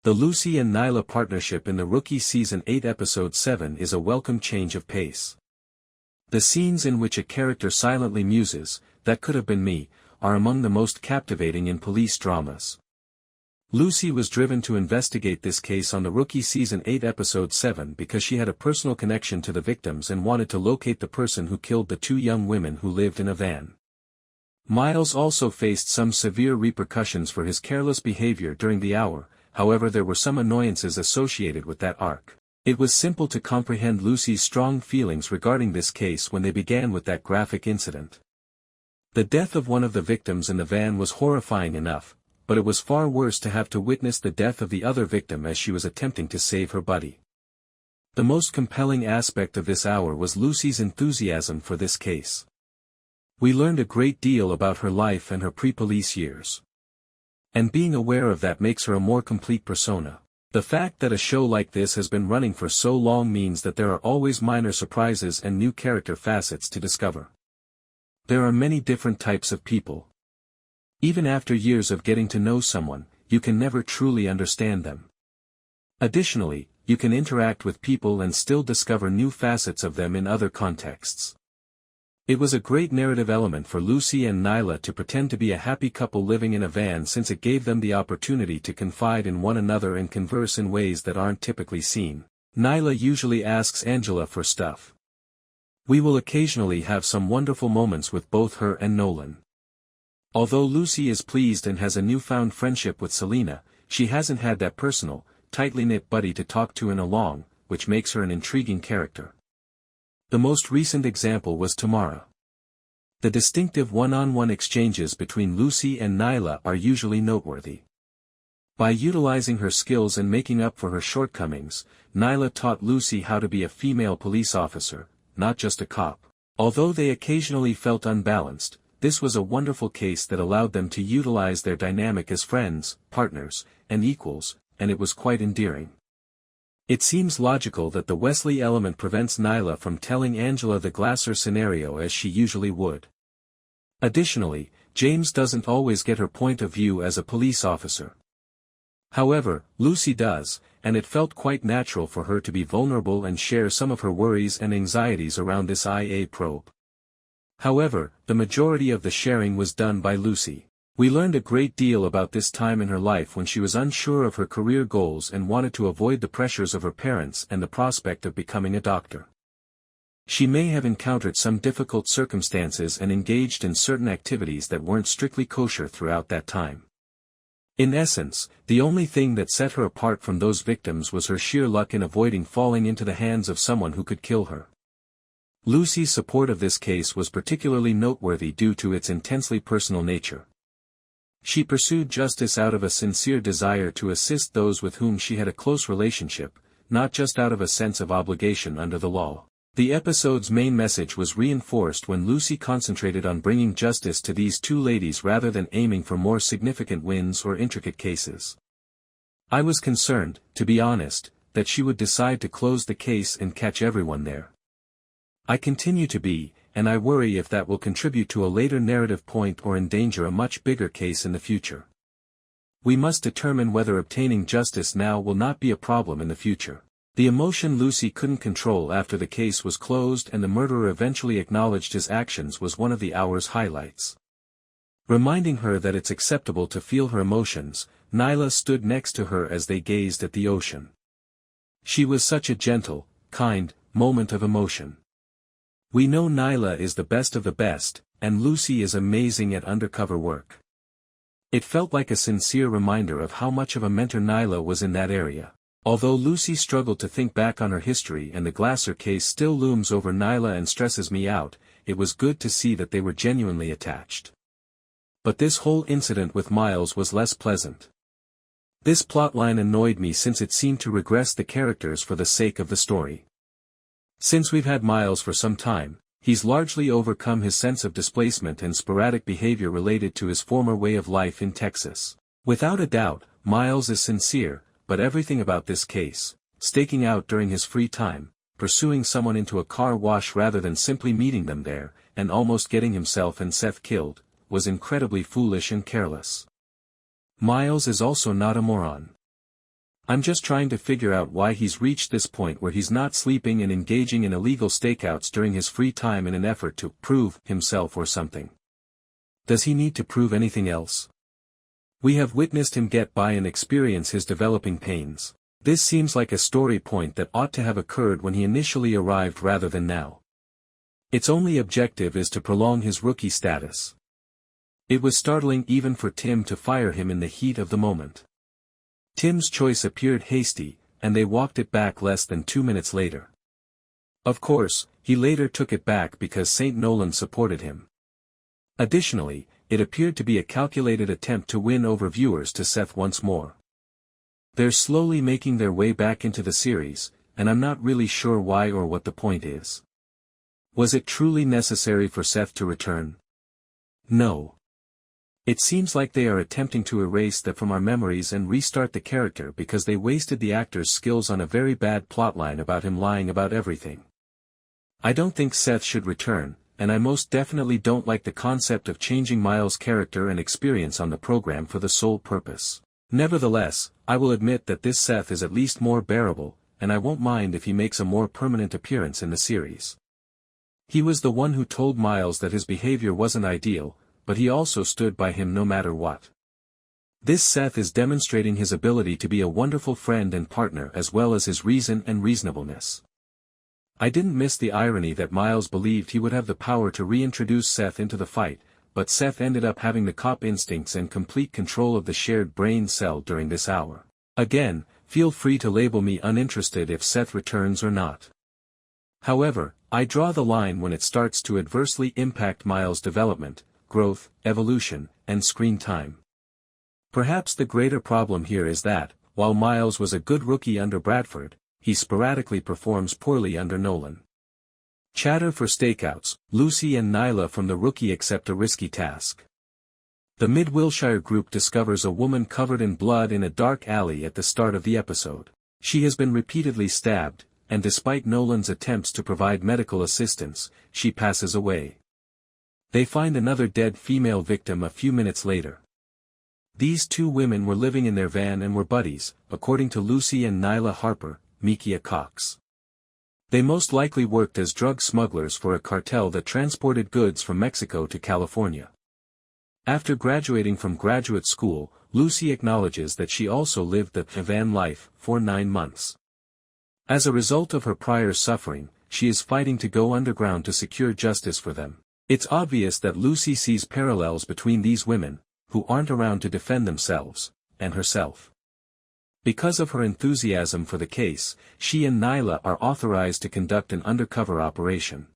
The Lucy and Nyla partnership in the Rookie Season 8 Episode 7 is a welcome change of pace. The scenes in which a character silently muses, "That could have been me," are among the most captivating in police dramas. Lucy was driven to investigate this case on the Rookie Season 8 Episode 7 because she had a personal connection to the victims and wanted to locate the person who killed the two young women who lived in a van. Miles also faced some severe repercussions for his careless behavior during the hour. However, there were some annoyances associated with that arc. It was simple to comprehend Lucy's strong feelings regarding this case when they began with that graphic incident. The death of one of the victims in the van was horrifying enough, but it was far worse to have to witness the death of the other victim as she was attempting to save her buddy. The most compelling aspect of this hour was Lucy's enthusiasm for this case. We learned a great deal about her life and her pre-police years. And being aware of that makes her a more complete persona. The fact that a show like this has been running for so long means that there are always minor surprises and new character facets to discover. There are many different types of people. Even after years of getting to know someone, you can never truly understand them. Additionally, you can interact with people and still discover new facets of them in other contexts. It was a great narrative element for Lucy and Nyla to pretend to be a happy couple living in a van, since it gave them the opportunity to confide in one another and converse in ways that aren't typically seen. Nyla usually asks Angela for stuff. We will occasionally have some wonderful moments with both her and Nolan. Although Lucy is pleased and has a newfound friendship with Selena, she hasn't had that personal, tightly knit buddy to talk to in a long, which makes her an intriguing character. The most recent example was Tamara. The distinctive one-on-one exchanges between Lucy and Nyla are usually noteworthy. By utilizing her skills and making up for her shortcomings, Nyla taught Lucy how to be a female police officer, not just a cop. Although they occasionally felt unbalanced, this was a wonderful case that allowed them to utilize their dynamic as friends, partners, and equals, and it was quite endearing. It seems logical that the Wesley element prevents Nyla from telling Angela the Glasser scenario as she usually would. Additionally, James doesn't always get her point of view as a police officer. However, Lucy does, and it felt quite natural for her to be vulnerable and share some of her worries and anxieties around this IA probe. However, the majority of the sharing was done by Lucy. We learned a great deal about this time in her life when she was unsure of her career goals and wanted to avoid the pressures of her parents and the prospect of becoming a doctor. She may have encountered some difficult circumstances and engaged in certain activities that weren't strictly kosher throughout that time. In essence, the only thing that set her apart from those victims was her sheer luck in avoiding falling into the hands of someone who could kill her. Lucy's support of this case was particularly noteworthy due to its intensely personal nature. She pursued justice out of a sincere desire to assist those with whom she had a close relationship, not just out of a sense of obligation under the law. The episode's main message was reinforced when Lucy concentrated on bringing justice to these two ladies rather than aiming for more significant wins or intricate cases. I was concerned, to be honest, that she would decide to close the case and catch everyone there. I continue to be, and I worry if that will contribute to a later narrative point or endanger a much bigger case in the future. We must determine whether obtaining justice now will not be a problem in the future. The emotion Lucy couldn't control after the case was closed and the murderer eventually acknowledged his actions was one of the hour's highlights. Reminding her that it's acceptable to feel her emotions, Nyla stood next to her as they gazed at the ocean. She was such a gentle, kind moment of emotion. We know Nyla is the best of the best, and Lucy is amazing at undercover work. It felt like a sincere reminder of how much of a mentor Nyla was in that area. Although Lucy struggled to think back on her history and the Glasser case still looms over Nyla and stresses me out, it was good to see that they were genuinely attached. But this whole incident with Miles was less pleasant. This plotline annoyed me since it seemed to regress the characters for the sake of the story. Since we've had Miles for some time, he's largely overcome his sense of displacement and sporadic behavior related to his former way of life in Texas. Without a doubt, Miles is sincere, but everything about this case, staking out during his free time, pursuing someone into a car wash rather than simply meeting them there, and almost getting himself and Seth killed, was incredibly foolish and careless. Miles is also not a moron. I'm just trying to figure out why he's reached this point where he's not sleeping and engaging in illegal stakeouts during his free time in an effort to prove himself or something. Does he need to prove anything else? We have witnessed him get by and experience his developing pains. This seems like a story point that ought to have occurred when he initially arrived rather than now. Its only objective is to prolong his rookie status. It was startling even for Tim to fire him in the heat of the moment. Tim's choice appeared hasty, and they walked it back less than 2 minutes later. Of course, he later took it back because St. Nolan supported him. Additionally, it appeared to be a calculated attempt to win over viewers to Seth once more. They're slowly making their way back into the series, and I'm not really sure why or what the point is. Was it truly necessary for Seth to return? No. It seems like they are attempting to erase that from our memories and restart the character because they wasted the actor's skills on a very bad plotline about him lying about everything. I don't think Seth should return, and I most definitely don't like the concept of changing Miles' character and experience on the program for the sole purpose. Nevertheless, I will admit that this Seth is at least more bearable, and I won't mind if he makes a more permanent appearance in the series. He was the one who told Miles that his behavior wasn't ideal, but he also stood by him no matter what. This Seth is demonstrating his ability to be a wonderful friend and partner as well as his reason and reasonableness. I didn't miss the irony that Miles believed he would have the power to reintroduce Seth into the fight, but Seth ended up having the cop instincts and complete control of the shared brain cell during this hour. Again, feel free to label me uninterested if Seth returns or not. However, I draw the line when it starts to adversely impact Miles' development, growth, evolution, and screen time. Perhaps the greater problem here is that, while Miles was a good rookie under Bradford, he sporadically performs poorly under Nolan. Chatter for stakeouts, Lucy and Nyla from the rookie accept a risky task. The Mid-Wilshire group discovers a woman covered in blood in a dark alley at the start of the episode. She has been repeatedly stabbed, and despite Nolan's attempts to provide medical assistance, she passes away. They find another dead female victim a few minutes later. These two women were living in their van and were buddies, according to Lucy and Nyla Mikia Cox. They most likely worked as drug smugglers for a cartel that transported goods from Mexico to California. After graduating from graduate school, Lucy acknowledges that she also lived the van life for 9 months. As a result of her prior suffering, she is fighting to go underground to secure justice for them. It's obvious that Lucy sees parallels between these women, who aren't around to defend themselves, and herself. Because of her enthusiasm for the case, she and Nyla are authorized to conduct an undercover operation.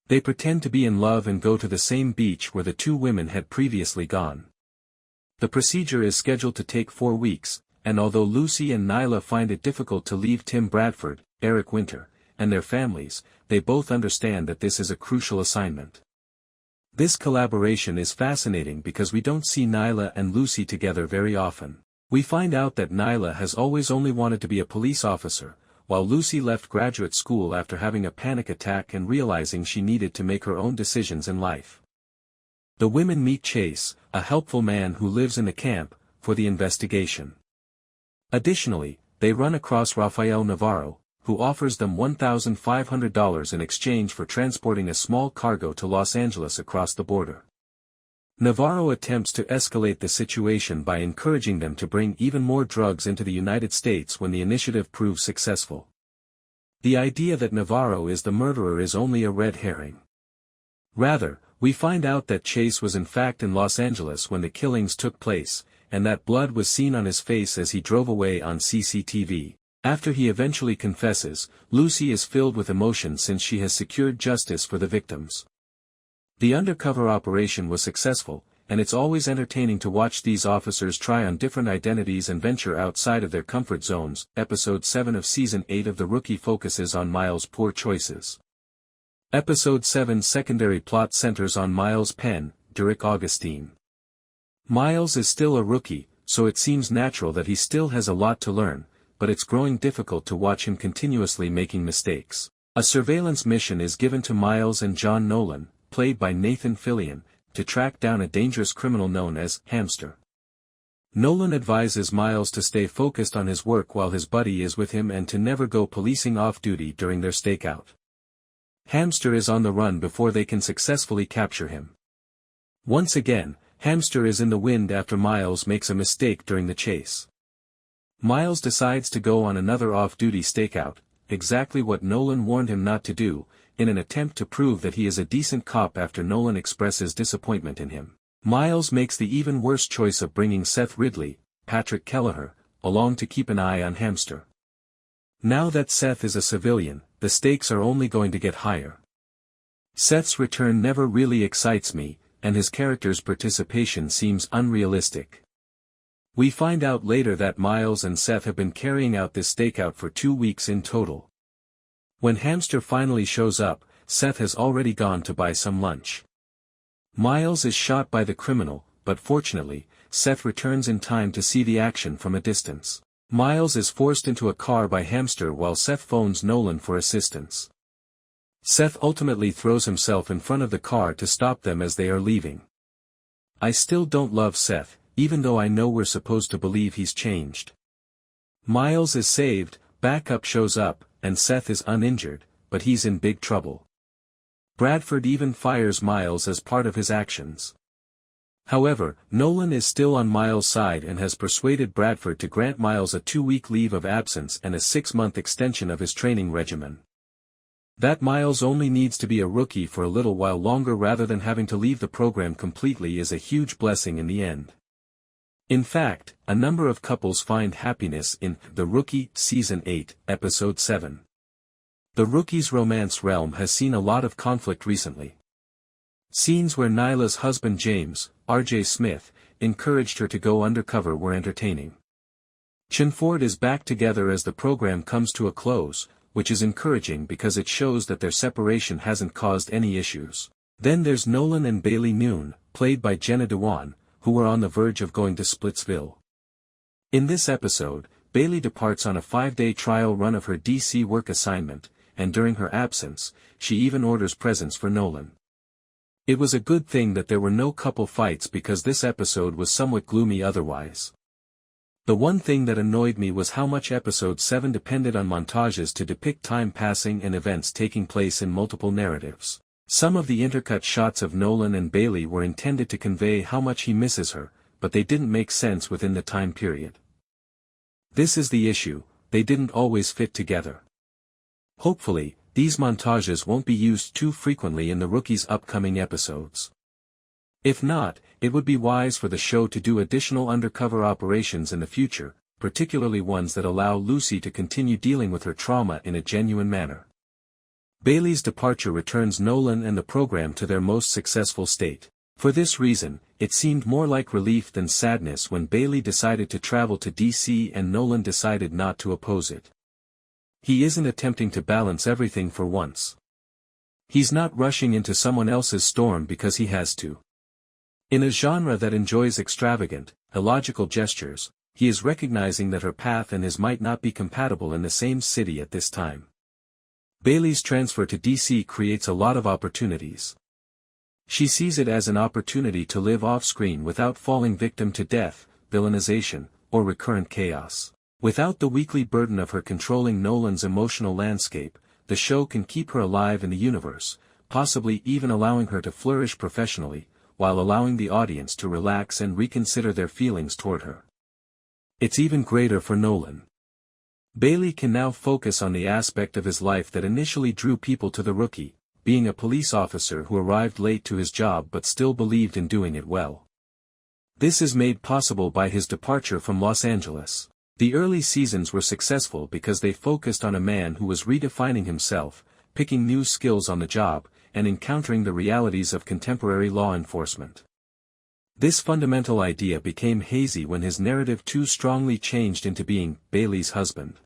They pretend to be in love and go to the same beach where the two women had previously gone. The procedure is scheduled to take 4 weeks, and although Lucy and Nyla find it difficult to leave Tim Bradford, Eric Winter, and their families, they both understand that this is a crucial assignment. This collaboration is fascinating because we don't see Nyla and Lucy together very often. We find out that Nyla has always only wanted to be a police officer, while Lucy left graduate school after having a panic attack and realizing she needed to make her own decisions in life. The women meet Chase, a helpful man who lives in the camp, for the investigation. Additionally, they run across Rafael Navarro, who offers them $1,500 in exchange for transporting a small cargo to Los Angeles across the border. Navarro attempts to escalate the situation by encouraging them to bring even more drugs into the United States when the initiative proves successful. The idea that Navarro is the murderer is only a red herring. Rather, we find out that Chase was in fact in Los Angeles when the killings took place, and that blood was seen on his face as he drove away on CCTV. After he eventually confesses, Lucy is filled with emotion since she has secured justice for the victims. The undercover operation was successful, and it's always entertaining to watch these officers try on different identities and venture outside of their comfort zones. Episode 7 of Season 8 of The Rookie focuses on Miles' poor choices. Episode 7's secondary plot centers on Miles' pen, Derek Augustine. Miles is still a rookie, so it seems natural that he still has a lot to learn, but it's growing difficult to watch him continuously making mistakes. A surveillance mission is given to Miles and John Nolan, played by Nathan Fillion, to track down a dangerous criminal known as Hamster. Nolan advises Miles to stay focused on his work while his buddy is with him and to never go policing off-duty during their stakeout. Hamster is on the run before they can successfully capture him. Once again, Hamster is in the wind after Miles makes a mistake during the chase. Miles decides to go on another off-duty stakeout, exactly what Nolan warned him not to do, in an attempt to prove that he is a decent cop after Nolan expresses disappointment in him. Miles makes the even worse choice of bringing Seth Ridley, Patrick Kelleher, along to keep an eye on Hamster. Now that Seth is a civilian, the stakes are only going to get higher. Seth's return never really excites me, and his character's participation seems unrealistic. We find out later that Miles and Seth have been carrying out this stakeout for 2 weeks in total. When Hamster finally shows up, Seth has already gone to buy some lunch. Miles is shot by the criminal, but fortunately, Seth returns in time to see the action from a distance. Miles is forced into a car by Hamster while Seth phones Nolan for assistance. Seth ultimately throws himself in front of the car to stop them as they are leaving. I still don't love Seth, even though I know we're supposed to believe he's changed. Miles is saved, backup shows up, and Seth is uninjured, but he's in big trouble. Bradford even fires Miles as part of his actions. However, Nolan is still on Miles' side and has persuaded Bradford to grant Miles a 2-week leave of absence and a 6-month extension of his training regimen. That Miles only needs to be a rookie for a little while longer rather than having to leave the program completely is a huge blessing in the end. In fact, a number of couples find happiness in The Rookie, Season 8, Episode 7. The Rookie's romance realm has seen a lot of conflict recently. Scenes where Nyla's husband James, R.J. Smith, encouraged her to go undercover were entertaining. Chinford is back together as the program comes to a close, which is encouraging because it shows that their separation hasn't caused any issues. Then there's Nolan and Bailey Noon, played by Jenna Dewan, who were on the verge of going to Splitsville. In this episode, Bailey departs on a 5-day trial run of her DC work assignment, and during her absence, she even orders presents for Nolan. It was a good thing that there were no couple fights because this episode was somewhat gloomy otherwise. The one thing that annoyed me was how much episode 7 depended on montages to depict time passing and events taking place in multiple narratives. Some of the intercut shots of Nolan and Bailey were intended to convey how much he misses her, but they didn't make sense within the time period. This is the issue, they didn't always fit together. Hopefully, these montages won't be used too frequently in the Rookie's upcoming episodes. If not, it would be wise for the show to do additional undercover operations in the future, particularly ones that allow Lucy to continue dealing with her trauma in a genuine manner. Bailey's departure returns Nolan and the program to their most successful state. For this reason, it seemed more like relief than sadness when Bailey decided to travel to DC and Nolan decided not to oppose it. He isn't attempting to balance everything for once. He's not rushing into someone else's storm because he has to. In a genre that enjoys extravagant, illogical gestures, he is recognizing that her path and his might not be compatible in the same city at this time. Bailey's transfer to DC creates a lot of opportunities. She sees it as an opportunity to live off-screen without falling victim to death, villainization, or recurrent chaos. Without the weekly burden of her controlling Nolan's emotional landscape, the show can keep her alive in the universe, possibly even allowing her to flourish professionally, while allowing the audience to relax and reconsider their feelings toward her. It's even greater for Nolan. Bailey can now focus on the aspect of his life that initially drew people to the Rookie, being a police officer who arrived late to his job but still believed in doing it well. This is made possible by his departure from Los Angeles. The early seasons were successful because they focused on a man who was redefining himself, picking new skills on the job, and encountering the realities of contemporary law enforcement. This fundamental idea became hazy when his narrative too strongly changed into being Bailey's husband.